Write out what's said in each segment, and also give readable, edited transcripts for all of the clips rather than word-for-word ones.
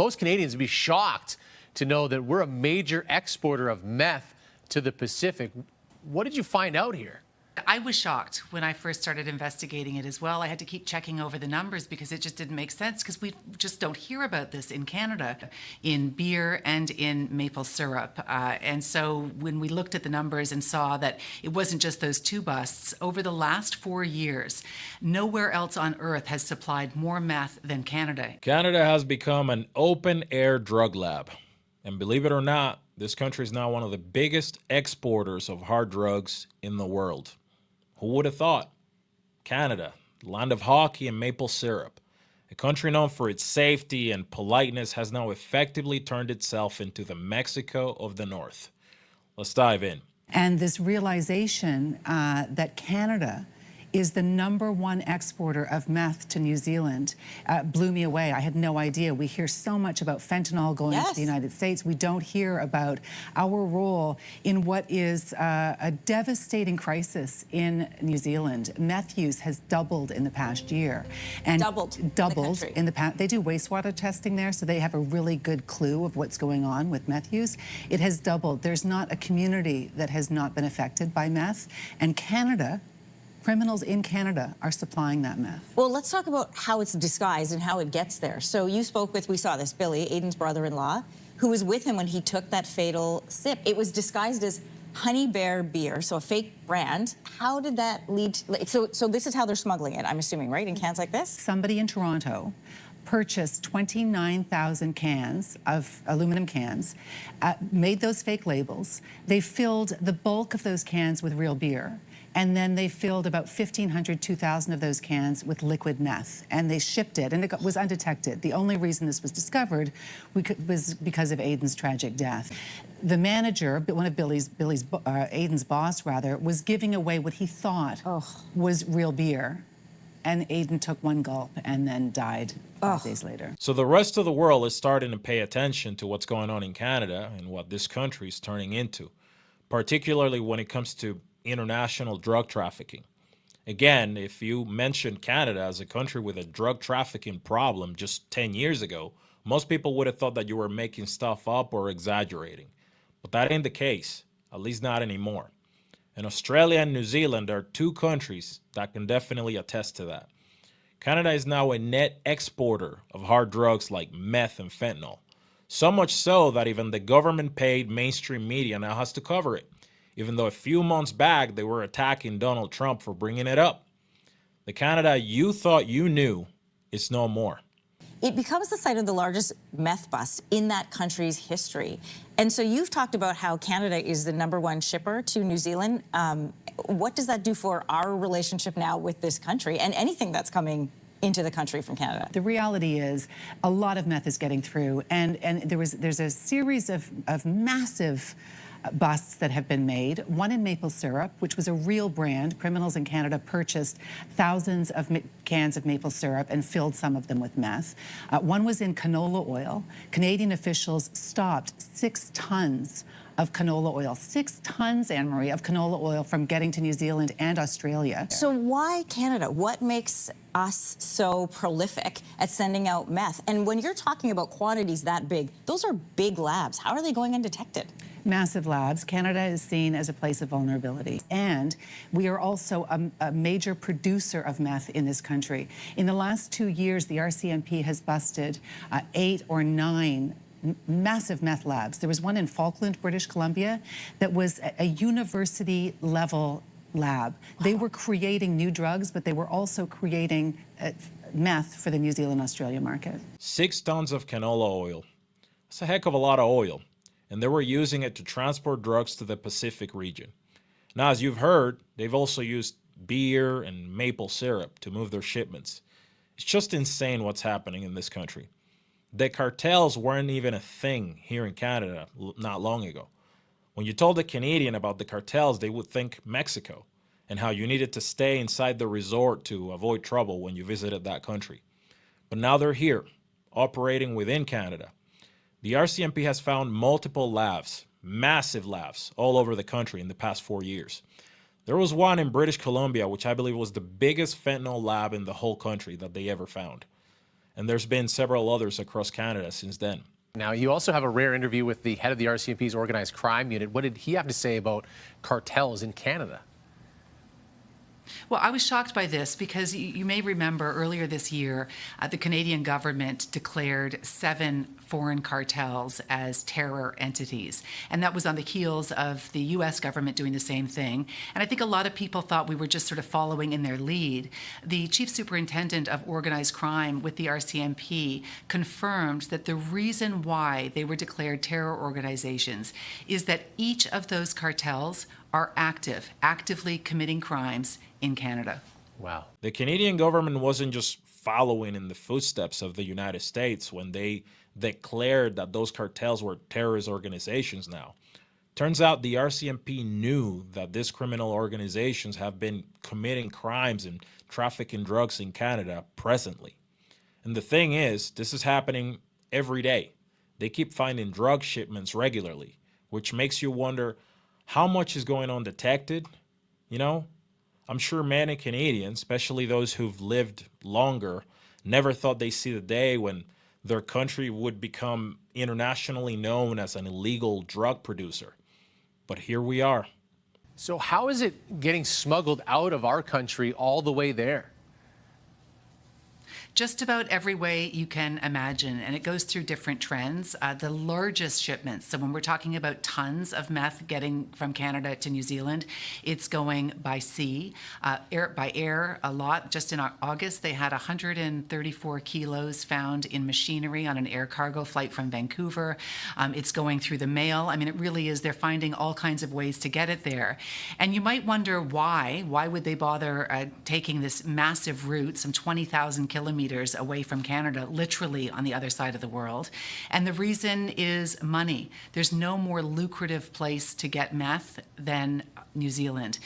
most Canadians would be shocked to know that we're a major exporter of meth to the Pacific. What did you find out here? I was shocked when I first started investigating it as well. I had to keep checking over the numbers because it just didn't make sense, because we just don't hear about this in Canada, in beer and in maple syrup. And so when we looked at the numbers and saw that it wasn't just those two busts, over the last 4 years, nowhere else on earth has supplied more meth than Canada. Canada has become an open-air drug lab. And believe it or not, this country is now one of the biggest exporters of hard drugs in the world. Who would have thought? Canada, the land of hockey and maple syrup, a country known for its safety and politeness, has now effectively turned itself into the Mexico of the North. Let's dive in. And this realization that Canada is the #1 exporter of meth to New Zealand blew me away. I had no idea. We hear so much about fentanyl going to the United States. We don't hear about our role in what is a devastating crisis in New Zealand. Meth use has doubled in the past year. And doubled in the past. They do wastewater testing there, so they have a really good clue of what's going on with meth use. It has doubled. There's not a community that has not been affected by meth. And Canada, criminals in Canada are supplying that meth. Well, let's talk about how it's disguised and how it gets there. So you spoke with, we saw this, Billy, Aiden's brother-in-law, who was with him when he took that fatal sip. It was disguised as Honey Bear beer, so a fake brand. How did that lead to, so this is how they're smuggling it, I'm assuming, right, in cans like this? Somebody in Toronto purchased 29,000 cans of aluminum cans, made those fake labels. They filled the bulk of those cans with real beer. And then they filled about 1,500, 2,000 of those cans with liquid meth, and they shipped it, and it was undetected. The only reason this was discovered was because of Aiden's tragic death. The manager, one of Aiden's boss rather, was giving away what he thought was real beer, and Aiden took one gulp and then died 5 days later. So the rest of the world is starting to pay attention to what's going on in Canada and what this country is turning into, particularly when it comes to international drug trafficking. Again, if you mentioned Canada as a country with a drug trafficking problem just 10 years ago, most people would have thought that you were making stuff up or exaggerating. But that ain't the case, at least not anymore. And Australia and New Zealand are two countries that can definitely attest to that. Canada is now a net exporter of hard drugs like meth and fentanyl. So much so that even the government-paid mainstream media now has to cover it, even though a few months back they were attacking Donald Trump for bringing it up. The Canada you thought you knew is no more. It becomes the site of the largest meth bust in that country's history. And so you've talked about how Canada is the #1 shipper to New Zealand. What does that do for our relationship now with this country and anything that's coming into the country from Canada? The reality is a lot of meth is getting through, and there's a series of massive busts that have been made. One in maple syrup, which was a real brand. Criminals in Canada purchased thousands of cans of maple syrup and filled some of them with meth. One was in canola oil. Canadian officials stopped 6 tons of canola oil. 6 tons, Anne-Marie, of canola oil from getting to New Zealand and Australia. So why Canada? What makes us so prolific at sending out meth? And when you're talking about quantities that big, those are big labs. How are they going undetected? Massive labs. Canada is seen as a place of vulnerability. And we are also a major producer of meth in this country. In the last 2 years, the RCMP has busted 8 or 9 massive meth labs. There was one in Falkland, British Columbia, that was a university-level lab. They were creating new drugs, but they were also creating meth for the New Zealand-Australia market. 6 tons of canola oil. That's a heck of a lot of oil. And they were using it to transport drugs to the Pacific region. Now, as you've heard, they've also used beer and maple syrup to move their shipments. It's just insane what's happening in this country. The cartels weren't even a thing here in Canada not long ago. When you told a Canadian about the cartels, they would think Mexico and how you needed to stay inside the resort to avoid trouble when you visited that country. But now they're here, operating within Canada. The RCMP has found multiple labs, massive labs, all over the country in the past 4 years. There was one in British Columbia, which I believe was the biggest fentanyl lab in the whole country that they ever found. And there's been several others across Canada since then. Now, you also have a rare interview with the head of the RCMP's organized crime unit. What did he have to say about cartels in Canada? Well, I was shocked by this because you may remember earlier this year, the Canadian government declared 7 foreign cartels as terror entities. And that was on the heels of the U.S. government doing the same thing. And I think a lot of people thought we were just sort of following in their lead. The chief superintendent of organized crime with the RCMP confirmed that the reason why they were declared terror organizations is that each of those cartels are actively committing crimes in Canada. Wow. The Canadian government wasn't just following in the footsteps of the United States when they declared that those cartels were terrorist organizations now. Turns out the RCMP knew that these criminal organizations have been committing crimes and trafficking drugs in Canada presently. And the thing is, this is happening every day. They keep finding drug shipments regularly, which makes you wonder how much is going undetected. You know, I'm sure many Canadians, especially those who've lived longer, never thought they'd see the day when their country would become internationally known as an illegal drug producer. But here we are. So how is it getting smuggled out of our country all the way there? Just about every way you can imagine, and it goes through different trends. The largest shipments, so when we're talking about tons of meth getting from Canada to New Zealand, it's going by sea, by air a lot. Just in August, they had 134 kilos found in machinery on an air cargo flight from Vancouver. It's going through the mail. I mean, it really is. They're finding all kinds of ways to get it there. And you might wonder why. Why would they bother taking this massive route, some 20,000 kilometers away from Canada, literally on the other side of the world? And the reason is money. There's no more lucrative place to get meth than New Zealand.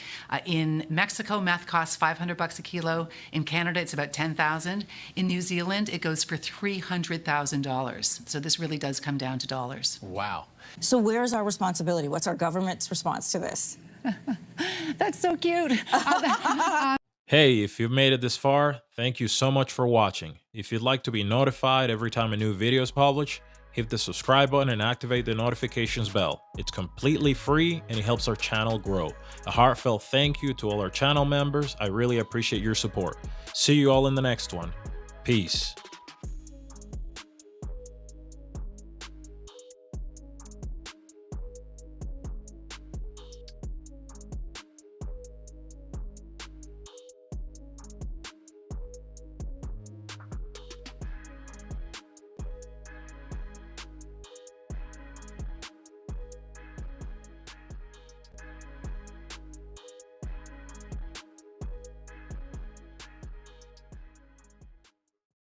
In Mexico, meth costs $500 a kilo. In Canada, it's about $10,000. In New Zealand, it goes for $300,000. So this really does come down to dollars. Wow. So where's our responsibility? What's our government's response to this? That's so cute. Hey, if you've made it this far, thank you so much for watching. If you'd like to be notified every time a new video is published, hit the subscribe button and activate the notifications bell. It's completely free and it helps our channel grow. A heartfelt thank you to all our channel members. I really appreciate your support. See you all in the next one. Peace.